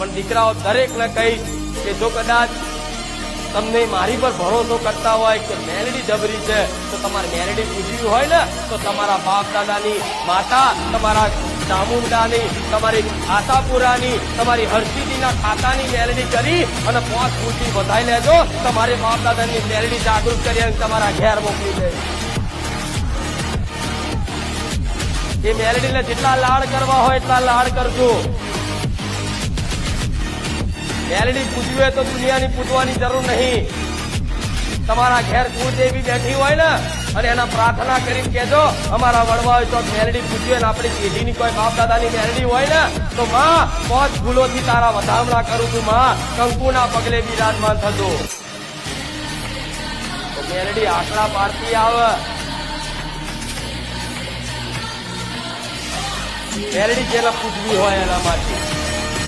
પણ દીકરાઓ દરેકને કહીશ કે જો કદાચ તમને મારી પર ભરોસો કરતા હોય કે મેલડી જબરી છે તો તમારે મેલડી પૂછવી હોય ને તો તમારા બાપ દાદાની માતા, તમારા ચામુંડાની, તમારી આશાપુરાની, તમારી હરસિદ્ધિના ખાતાની મેલડી કરી અને 5 ફૂટની વધાઈ લેજો. તમારે બાપ દાદાની મેલડી જાગૃત કરી અને તમારા ઘેર મોકલી દે. એ મેલડીને જેટલા લાડ કરવા હોય એટલા લાડ કરજો. મેલડી પૂજવી હોય તો દુનિયાની પૂજવાની જરૂર નહીં. તમારા ઘેર કુળદેવી બેઠી હોય ને અને એના પ્રાર્થના કરીને કહેજો અમારા વડવા હોય તો મેલડી પૂજવી ને આપણી પેઢીની કોઈ બાપ દાદાની મેલડી હોય ને તો માં 5 ફૂલોથી તારા વધામણા કરું છું માં, કંકુના પગલે બિરાજમાન થજો. તો મેલડી આંકડા પાડતી આવે. મેલડી જેને પૂજવી હોય એના માટે